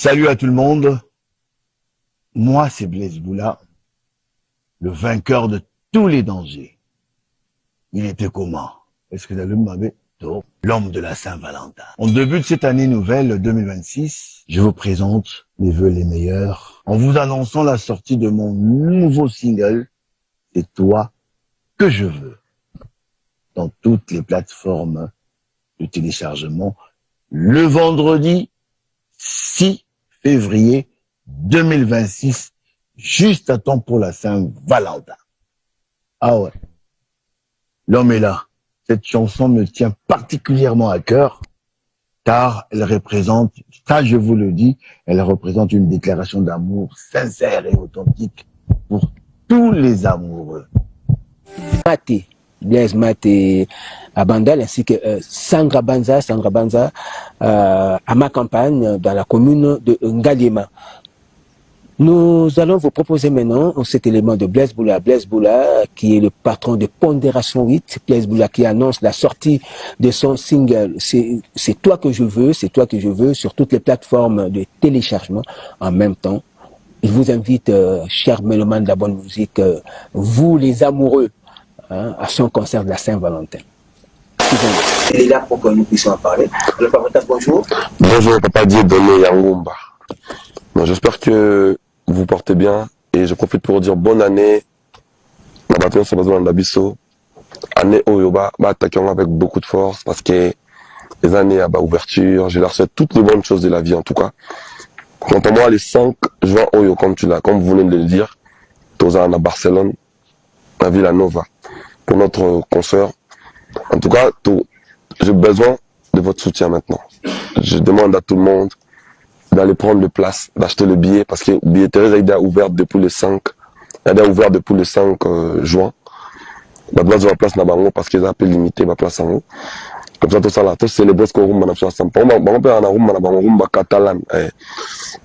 Salut à tout le monde. Moi, c'est Blaise Boula, le vainqueur de tous les dangers. Il était comment? Est-ce que l'allume m'avait tort? L'homme de la Saint-Valentin. En début de cette année nouvelle 2026, je vous présente mes vœux les meilleurs en vous annonçant la sortie de mon nouveau single, C'est toi que je veux, dans toutes les plateformes de téléchargement le vendredi 6 février 2026, juste à temps pour la Saint-Valentin. Ah ouais, l'homme est là. Cette chanson me tient particulièrement à cœur, car elle représente, ça je vous le dis, elle représente une déclaration d'amour sincère et authentique pour tous les amoureux. Maté, Blaise Maté à Bandal ainsi que Sandra Banza à ma campagne dans la commune de Ngalema. Nous allons vous proposer maintenant cet élément de Blaise Boula, qui est le patron de Pondération 8, Blaise Boula qui annonce la sortie de son single C'est toi que je veux, sur toutes les plateformes de téléchargement en même temps. Il vous invite, chers mélomanes de la bonne musique, vous les amoureux, à son concert de la Saint-Valentin. Il est là pour que nous puissions en parler. Alors, Papa, bonjour. Bonjour, Papa Dieudonné Yangumba. J'espère que vous vous portez bien et je profite pour dire bonne année. La bataille se passe dans l'Abisso. Année Oyoba, attaquons avec beaucoup de force parce que les années à ouverture, je leur souhaite toutes les bonnes choses de la vie en tout cas. Quant à moi, les 5 juin Oyo, comme vous venez de le dire, Tozan à Barcelone, à Villanova, pour notre concert. En tout cas, j'ai besoin de votre soutien maintenant. Je demande à tout le monde d'aller prendre le place, d'acheter le billet, parce que la billetterie a été ouverte depuis le 5, juin. La place de la place n'a pas parce qu'ils ont appelé limité ma place en haut. Comme ça, tout ça là, tout célébrer ce qu'on rumba n'a pas ensemble. On peut en rumba catalan.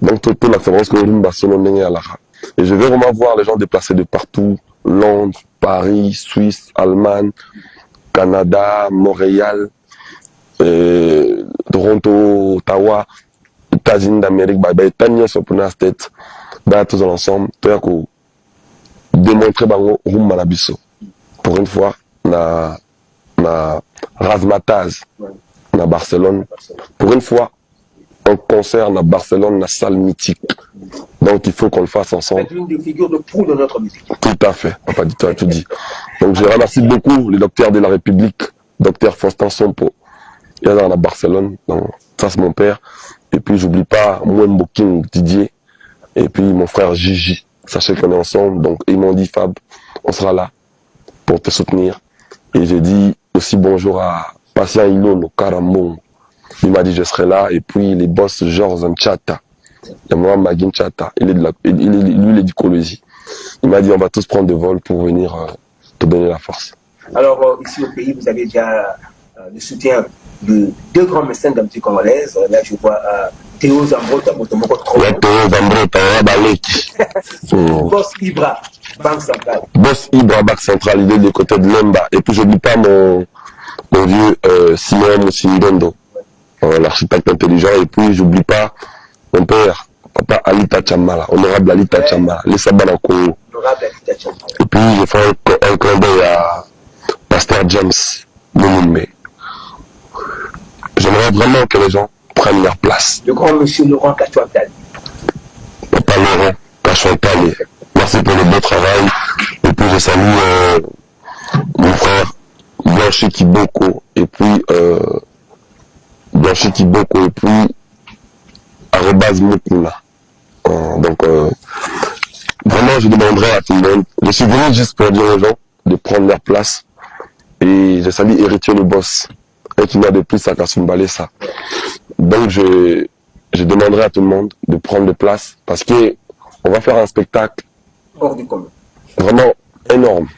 Donc, tout la fédération que rumba selon à la. Et je vais vraiment voir les gens déplacés de partout. Londres, Paris, Suisse, Allemagne, Canada, Montréal, Toronto, Ottawa, États-Unis d'Amérique, Tania sur la tête, tous ensemble, pour démontrer rumba na biso. Pour une fois, na Razmataz, na Barcelone. Pour une fois, un concert na Barcelone, na salle mythique. Donc il faut qu'on le fasse ensemble. C'est une des figures de proue de notre musique. Tout à fait, Papa dit, tu as tout dit. Donc je remercie beaucoup le docteur de la République, docteur Faustin Sompo. Il est à Barcelone, donc ça c'est mon père. Et puis j'oublie pas Mwembo King Didier. Et puis mon frère Gigi. Sachez qu'on est ensemble. Donc ils m'ont dit Fab, on sera là pour te soutenir. Et j'ai dit aussi bonjour à Patient Ilolo Karambon. Il m'a dit je serai là. Et puis les boss Georges Nchata. Il y a moi Magin Chata. Lui il est du Colosie. Il m'a dit on va tous prendre de vol pour venir te donner la force. Alors ici au pays, vous avez déjà le soutien de 2 grands médecins de la musique congolaise. Là je vois Théo Zambrota, Motomoko Trop. Théo Zambrota, Baleki. Boss Ibra, Banque Centrale. Boss Ibra, Banque Centrale, il est du côté de Lemba. Et puis j'oublie pas mon vieux Simon Moussindondo, l'architecte intelligent. Et puis j'oublie pas mon père, Papa Alita Chamala, honorable Alita Chamala, les Sabana Congo. Et puis je fais un clin d'œil à Pasteur James Moumoumbe. J'aimerais vraiment que les gens prennent leur place. Le grand monsieur Laurent Kachouantali. Papa Laurent Kachouantali, merci pour le beau travail. Et puis je salue mon frère Blanchi Kiboko et puis Arobase Mokuna. Donc vraiment je demanderai à tout le monde. Je suis venu juste pour dire aux gens de prendre leur place. Et je salue Héritier le boss. Et qui m'a de plus à Kasumbalé ça. Donc je demanderai à tout le monde de prendre de place parce que on va faire un spectacle hors du commun. Vraiment énorme,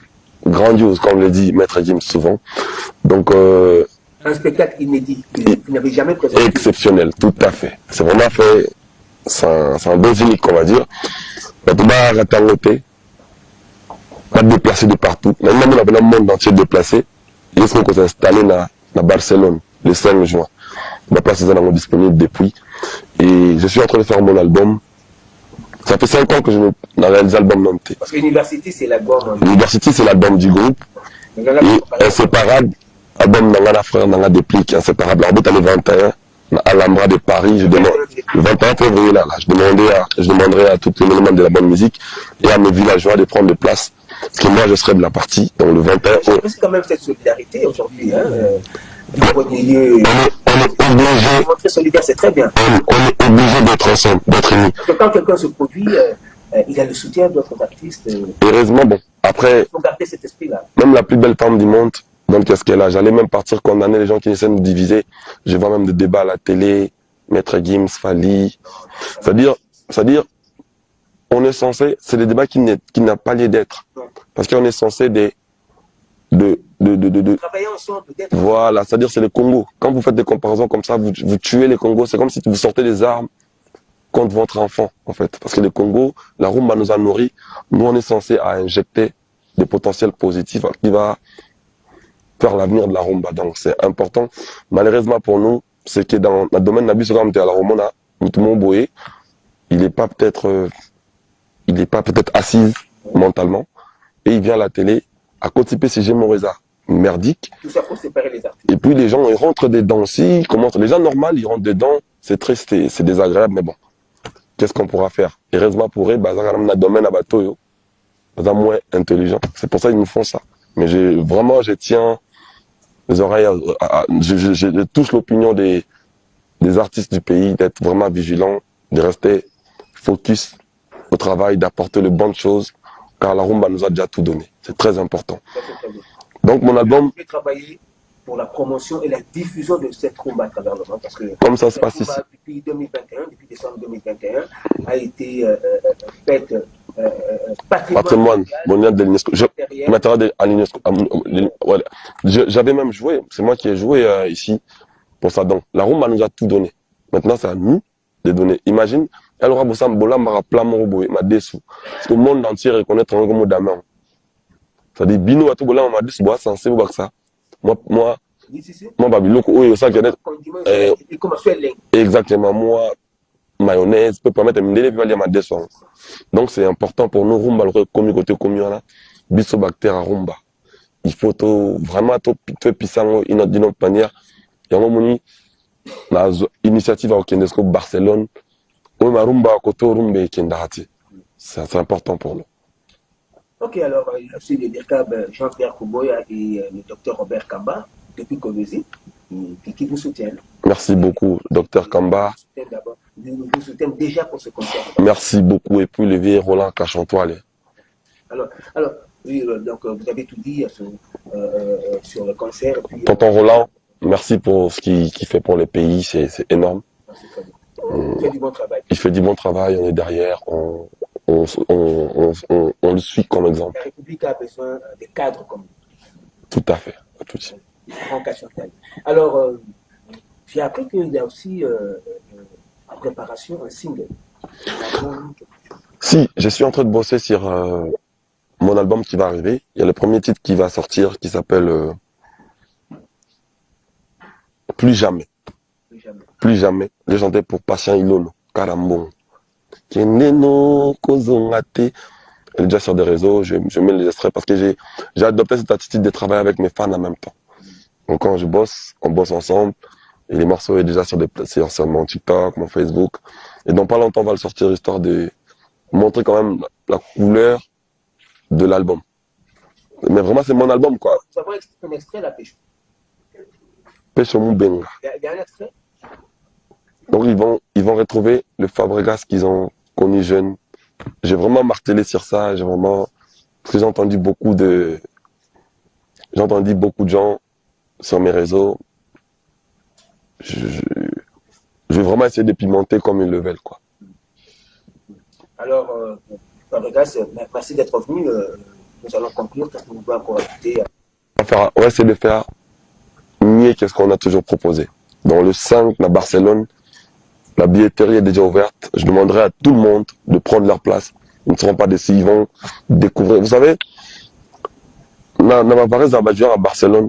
grandiose, comme le dit Maître Gims souvent. Donc un spectacle inédit que vous n'avez jamais présenté. Exceptionnel, tout à fait. C'est vraiment fait, c'est un bon unique, on va dire. La Touba Ratangote, pas déplacé de partout. Maintenant, on a le monde entier déplacé. Il faut qu'on s'est installé à Barcelone le 5 juin. La place est disponible depuis. Et je suis en train de faire mon album. Ça fait 5 ans que je n'ai réalisé l'album Nantais. Parce que l'université, c'est l'album. L'université, c'est l'album du groupe. Et Inséparable, album Nangana Frère, Nanga Déplique, Inséparable. En bout, le 21, à l'Alhambra de Paris, je demande, le 21 février, là, je demanderai à tous les éléments de la bonne musique et à mes villageois de prendre place. Parce que moi, je serai de la partie. Donc, le 21. C'est quand même cette solidarité aujourd'hui, hein. On est obligé. Montrer solidaire, c'est très bien. On est obligé d'être ensemble, d'être unis. Parce que quand quelqu'un se produit, il a le soutien d'autres artistes. Heureusement, bon, après, il faut garder cet esprit-là. Même la plus belle femme du monde, donc qu'est-ce qu'elle a? J'allais même partir condamner les gens qui essaient de nous diviser. Je vois même des débats à la télé, Maître Gims, Fali. C'est-à-dire, on est censé, c'est des débats qui n'a pas lieu d'être. Parce qu'on est censé travailler ensemble, voilà, c'est-à-dire c'est le Congo. Quand vous faites des comparaisons comme ça, vous tuez les Congos. C'est comme si vous sortez des armes contre votre enfant, en fait. Parce que le Congo, la rumba nous a nourris. Nous, on est censé injecter des potentiels positifs qui va faire l'avenir de la rumba. Donc, c'est important. Malheureusement pour nous, c'est que dans le domaine de la à la Romana, Boé, il n'est pas peut-être assis mentalement. Et il vient à la télé à côté PCG Moreza, merdique. Tout ça pour séparer les artistes. Et puis les gens, ils rentrent dedans. Si, les gens normaux, ils rentrent dedans. C'est triste, c'est désagréable, mais bon. Qu'est-ce qu'on pourra faire? Heureusement pour eux, dans le domaine à bateau, moins intelligent. C'est pour ça qu'ils nous font ça. Mais je tiens les oreilles, je touche l'opinion des artistes du pays, d'être vraiment vigilants, de rester focus au travail, d'apporter les bonnes choses, car la rumba nous a déjà tout donné. C'est très important. Donc mon album... Je vais travailler pour la promotion et la diffusion de cette rumba à travers le monde, parce que comme ça se passe ici. Depuis 2021, depuis décembre 2021, a été faite patrimoine mondial de l'UNESCO. J'avais même joué, c'est moi qui ai joué ici pour ça. Donc la rumba nous a tout donné. Maintenant c'est à nous de donner. Imagine, elle aura besoin de bola plein ma dessous. Parce que le monde entier reconnaît un mot d'amour. C'est-à-dire bino à tout bola ma dessous bois censé ou ça. Moi babiloko oui ça qui exactement moi mayonnaise peut permettre de me dire ma dessous. Donc c'est important pour nous rumba le communauté communale bisobactère rumba. Il faut vraiment tout puissant d'une autre manière. Il y a un moment la initiative à Okendesco Barcelone où ma rumba koto rumba kendahati. C'est important pour nous. Ok, alors je suis le DIRCAB Jean-Pierre Kouboya et le docteur Robert Kamba depuis Colosie qui vous soutiennent. Merci beaucoup, docteur Kamba. Nous vous soutenons déjà pour ce concert. Merci beaucoup. Et puis le vieux Roland Cachantoile. Alors oui, donc vous avez tout dit sur le concert. Puis, tonton Roland, merci pour ce qu'il fait pour le pays, c'est énorme. Il fait du bon travail. Il fait du bon travail, on est derrière, on le suit comme exemple. La République a besoin de cadres comme vous. Tout à fait, tout de suite. Alors, j'ai appris qu'il y a aussi en préparation un single. Si, je suis en train de bosser sur mon album qui va arriver. Il y a le premier titre qui va sortir qui s'appelle Plus jamais. Plus jamais. Je chantais pour Patient Ilono, Karambon. Keneno Kozongate. Elle est déjà sur des réseaux, je mets les extraits parce que j'ai adopté cette attitude de travailler avec mes fans en même temps. Donc quand je bosse, on bosse ensemble. Et les morceaux sont déjà sur mon TikTok, mon Facebook. Et dans pas longtemps, on va le sortir histoire de montrer quand même la couleur de l'album. Mais vraiment, c'est mon album, quoi. Ça va être un extrait, la pêche. Pêche au Moubenga. Il y a un extrait. Donc ils vont retrouver le Fabregas qu'ils ont connu jeune. J'ai vraiment martelé sur ça. Parce que j'ai entendu beaucoup de gens sur mes réseaux. Je vais vraiment essayer de pimenter comme ils le veulent, quoi. Alors, Fabregas, merci d'être venu. Nous allons conclure. Qu'est-ce que vous pouvez encore ajouter? On va essayer de faire mieux qu'est-ce qu'on a toujours proposé. Dans le 5, à Barcelone, la billetterie est déjà ouverte. Je demanderai à tout le monde de prendre leur place. Ils ne seront pas déçus, ils vont découvrir. Vous savez, dans ma paresse à Barcelone,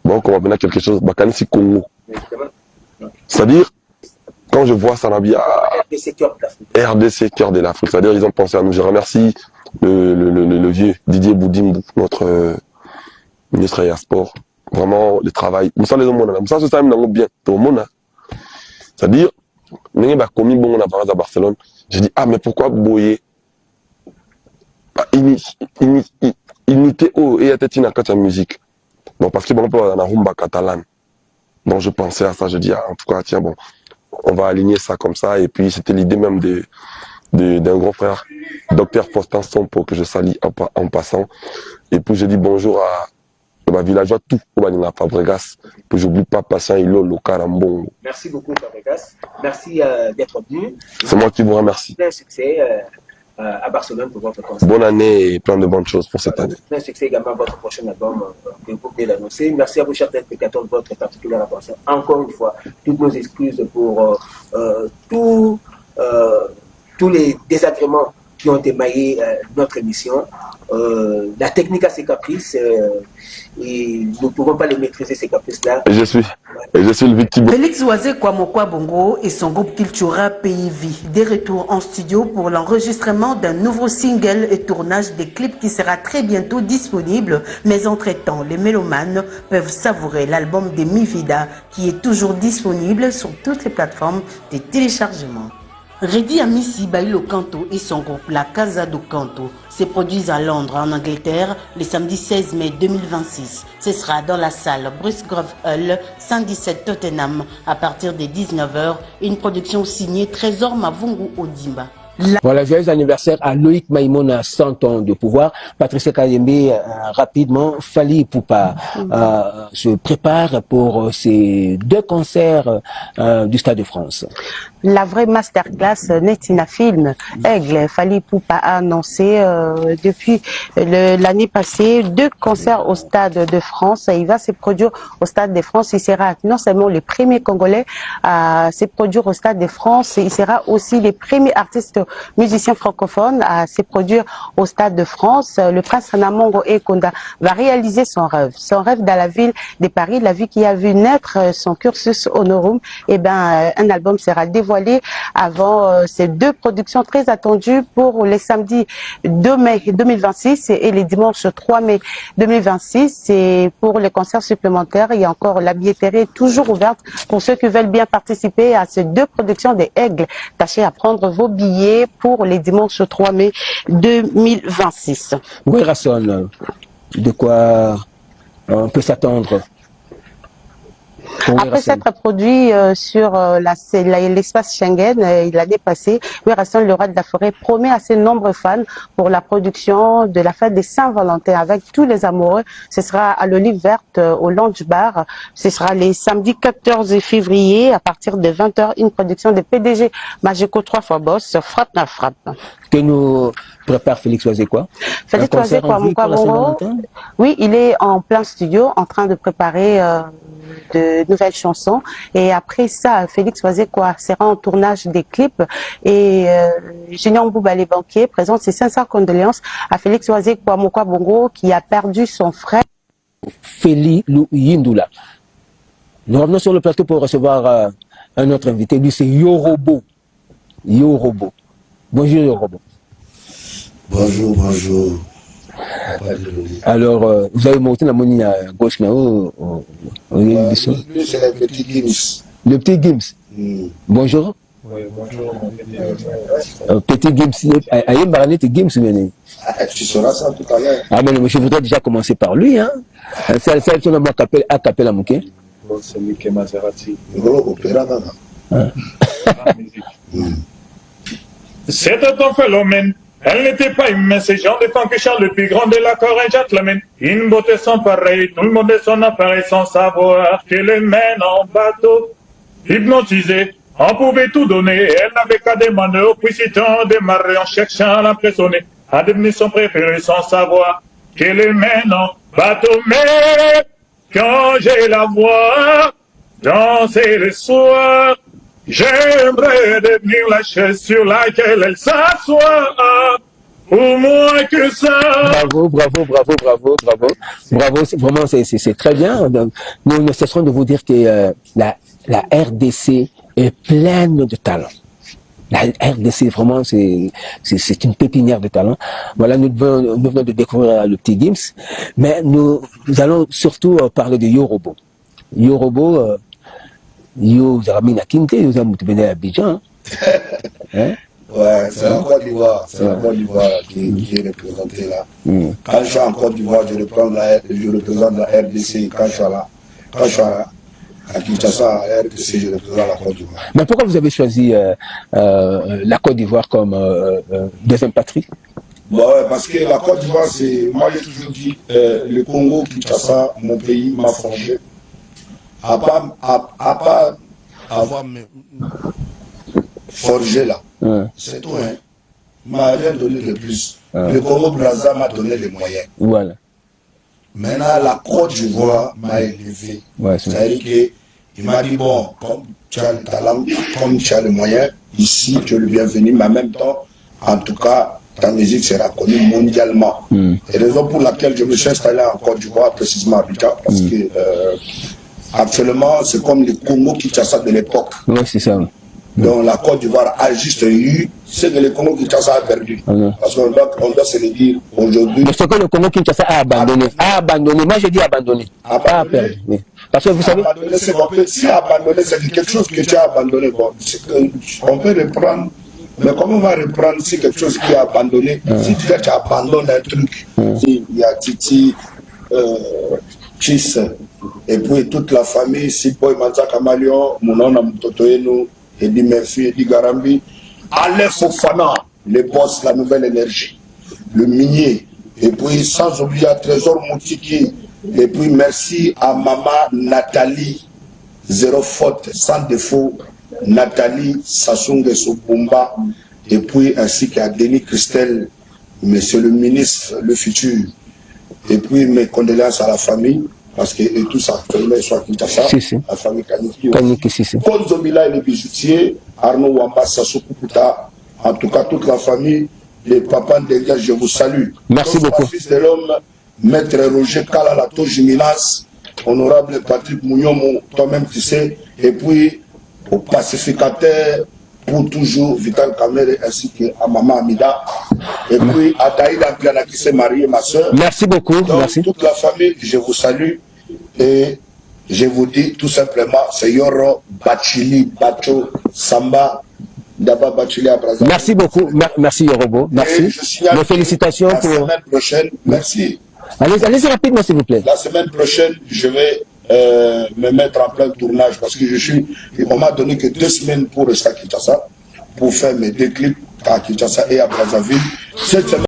bon, on va venir quelque chose, Bakanisi Congo. C'est-à-dire, quand je vois ça, on a dit, RDC Cœur de l'Afrique. RDC Cœur de l'Afrique. C'est-à-dire, ils ont pensé à nous. Je remercie le vieux Didier Boudimbo, notre ministre des Sports. Vraiment, le travail. Nous sommes les hommes. Ça, c'est ça, nous bien. Tout le monde. C'est-à-dire, nous avons commis bon à Barcelone. J'ai dit, mais pourquoi Boyer imiter et être une acte de musique. Donc, parce que bon, on peut avoir une rumba catalane. Donc, je pensais à ça. Je dis, en tout cas, tiens, bon, on va aligner ça comme ça. Et puis, c'était l'idée même d'un grand frère, docteur Faustin Sompo, que je salue en passant. Et puis, je dis bonjour à ma villageois, tout, au Fabregas. Puis, j'oublie pas Patient Ilolo, Carambon. Merci beaucoup, Fabregas. Merci d'être venu. C'est moi qui vous remercie. Plein succès à Barcelone pour votre concert. Bonne année et plein de bonnes choses pour cette année. Plein succès également à votre prochain album que vous venez d'annoncer. Merci à vous, chers téléspectateurs, de votre particulière attention. Encore une fois, toutes nos excuses pour tous les désagréments qui ont émaillé notre émission. La technique a ses caprices et nous ne pouvons pas les maîtriser, ces caprices-là. Et je suis le victime. Félix Oisé Kwamokwa Bongo et son groupe Cultura PIV, des retours en studio pour l'enregistrement d'un nouveau single et tournage des clips qui sera très bientôt disponible. Mais entre-temps, les mélomanes peuvent savourer l'album de Mi Vida qui est toujours disponible sur toutes les plateformes de téléchargement. Reddy Amissi Bailo Canto et son groupe La Casa do Canto se produisent à Londres, en Angleterre, le samedi 16 mai 2026. Ce sera dans la salle Bruce Grove Hall, 117 Tottenham, à partir de 19h. Une production signée Trésor Mavungu Odimba. Voilà, joyeux anniversaire à Loïc Maïmona, 100 ans de pouvoir. Patricia Kayembe, rapidement, Fali Poupa se prépare pour ces 2 concerts du Stade de France. La vraie masterclass Netina Film, Aigle, Fali Poupa a annoncé depuis l'année passée 2 concerts au Stade de France. Il va se produire au Stade de France. Il sera non seulement le premier Congolais à se produire au Stade de France, il sera aussi le premier artiste musicien francophone à se produire au Stade de France. Le prince Namongo Ekonda va réaliser son rêve dans la ville de Paris, la ville qui a vu naître son cursus honorum. Et un album sera dévoilé avant ces 2 productions très attendues pour les samedis 2 mai 2026 et les dimanches 3 mai 2026. Et pour les concerts supplémentaires, il y a encore la billetterie toujours ouverte pour ceux qui veulent bien participer à ces 2 productions des Aigles. Tâchez à prendre vos billets pour les dimanches 3 mai 2026. Oui, Rasson, de quoi on peut s'attendre? Après s'être produit sur l'espace Schengen l'année passée, Werason, le roi de la forêt, promet à ses nombreux fans pour la production de la fête des Saint-Valentin avec tous les amoureux. Ce sera à l'Olive Verte au Lounge Bar. Ce sera les samedis 14 février à partir de 20h. Une production de PDG Magico 3 fois Boss, frappe na frappe. Que nous prépare Félix Oisé quoi? Félix Oisé quoi, oui, il est en plein studio en train de préparer de nouvelles chansons. Et après ça, Félix Oisé quoi sera en tournage des clips. Et Junior Mbouba les banquiers présente ses sincères condoléances à Félix Oisé quoi Mokwa Bongo qui a perdu son frère. Félix Yindoula. Nous revenons sur le plateau pour recevoir un autre invité. Lui, c'est Yorobo. Yorobo. Bonjour Yorobo. Bonjour, bonjour. Alors, vous avez monté la monnaie à gauche là-haut. Lui, c'est le petit Gims. Le petit Gims. Bonjour. Oui, bonjour. Petit Gims. Aïe, Baranete Gims, tu sauras ça tout à l'heure. Ah, mais je voudrais déjà commencer par lui. Hein. C'est le nom à Capella Mouké. C'est lui qui est Maserati. Opéra, C'était un phénomène. Elle n'était pas immense, ces gens de femme que Charles le plus grand de la Corée, gentleman. Une beauté sans pareil, tout le monde est son appareil sans savoir qu'elle les mène en bateau. Hypnotisée, on pouvait tout donner, elle n'avait qu'à demander au puissant démarrer en cherchant à l'impressionner, à devenir son préféré sans savoir qu'elle les mène en bateau. Mais quand j'ai la voix danser le soir, j'aimerais devenir la chaise sur laquelle elle s'assoit. Pour moins que ça. Bravo. Bravo, vraiment, c'est très bien. Nous ne cesserons de vous dire que la RDC est pleine de talent. La RDC, vraiment, c'est une pépinière de talent. Voilà, nous venons de découvrir le petit Gims, mais nous allons surtout parler de Yorobo. Yorobo, Yo Zaramina Kinte, Yo Zamoutbene Abidjan. Hein? Ouais, c'est la Côte d'Ivoire. C'est la Côte d'Ivoire qui est représentée là. Quand je suis en Côte d'Ivoire, je représente la RDC. Quand je suis à Kinshasa, à RDC, je représente la Côte d'Ivoire. Mais pourquoi vous avez choisi la Côte d'Ivoire comme deuxième patrie? Bon, ouais, parce que la Côte d'Ivoire, c'est. Moi, j'ai toujours dit, le Congo, Kinshasa, mon pays, m'a forgé. À pas avoir forgé là. C'est tout, hein. M'a rien donné de plus. Le Congo-Brazza m'a donné les moyens. Voilà. Maintenant, la Côte d'Ivoire m'a élevé. Ouais, c'est-à-dire qu'il m'a dit, bon, comme tu as le talent, comme tu as les moyens, ici, tu es le bienvenu, mais en même temps, en tout cas, ta musique sera connue mondialement. Et raison pour laquelle je me suis installé en Côte d'Ivoire, précisément à Abidjan, parce que actuellement, c'est comme le Congo-Kinshasa de l'époque. Oui, c'est ça. Donc la Côte d'Ivoire a juste eu ce que le Congo-Kinshasa a perdu. Parce qu'on doit se le dire aujourd'hui. Mais ce que le Congo-Kinshasa a abandonné. A abandonné. Moi, je dis abandonné. Pas perdu. Oui. Parce que vous savez. Si abandonner, c'est quelque chose que tu as abandonné. Bon, on peut reprendre. Mais comment on va reprendre si quelque chose qui est abandonné? Si tu abandonnes un truc, il y a Titi, Chis, et puis toute la famille, Sipo, Manza Kamalion, Mounona Mtotoeno, Eddie Murphy, Eddie Garambi, Alain Fofana, les boss, la nouvelle énergie, le minier, et puis sans oublier Trésor Moutiki, et puis merci à maman Nathalie, zéro faute, sans défaut, Nathalie Sassungue Sobumba, et puis ainsi qu'à Denis Christel, monsieur le ministre, le futur, et puis mes condoléances à la famille, parce que et tout ça, actuellement, ils sont à Kinshasa, la famille Kaniki. Konzomila et les bijoutiers, Arnaud Wamba, Sassou Kuputa, en tout cas toute la famille, les papas de je vous salue. Merci beaucoup. Fils de l'homme, maître Roger Kalalato Jiminas, honorable Patrick Mounyomo, toi-même tu sais, et puis au pacificateur, pour toujours, Vital Kamere, ainsi qu'à Maman Amida, et puis à Daïda Biana qui s'est mariée, ma soeur. Merci beaucoup. Donc, merci. Toute la famille, je vous salue, et je vous dis tout simplement, c'est Yoro, Bachili, Bacho, Samba, Daba Bachili à Brazzaville. Merci beaucoup, merci Yorobo, merci. Mes félicitations la pour... La semaine prochaine, merci. Allez-y rapidement s'il vous plaît. La semaine prochaine, je vais me mettre en plein tournage parce que on m'a donné que 2 semaines pour rester à Kinshasa, pour faire mes 2 clips à Kinshasa et à Brazzaville. Cette semaine,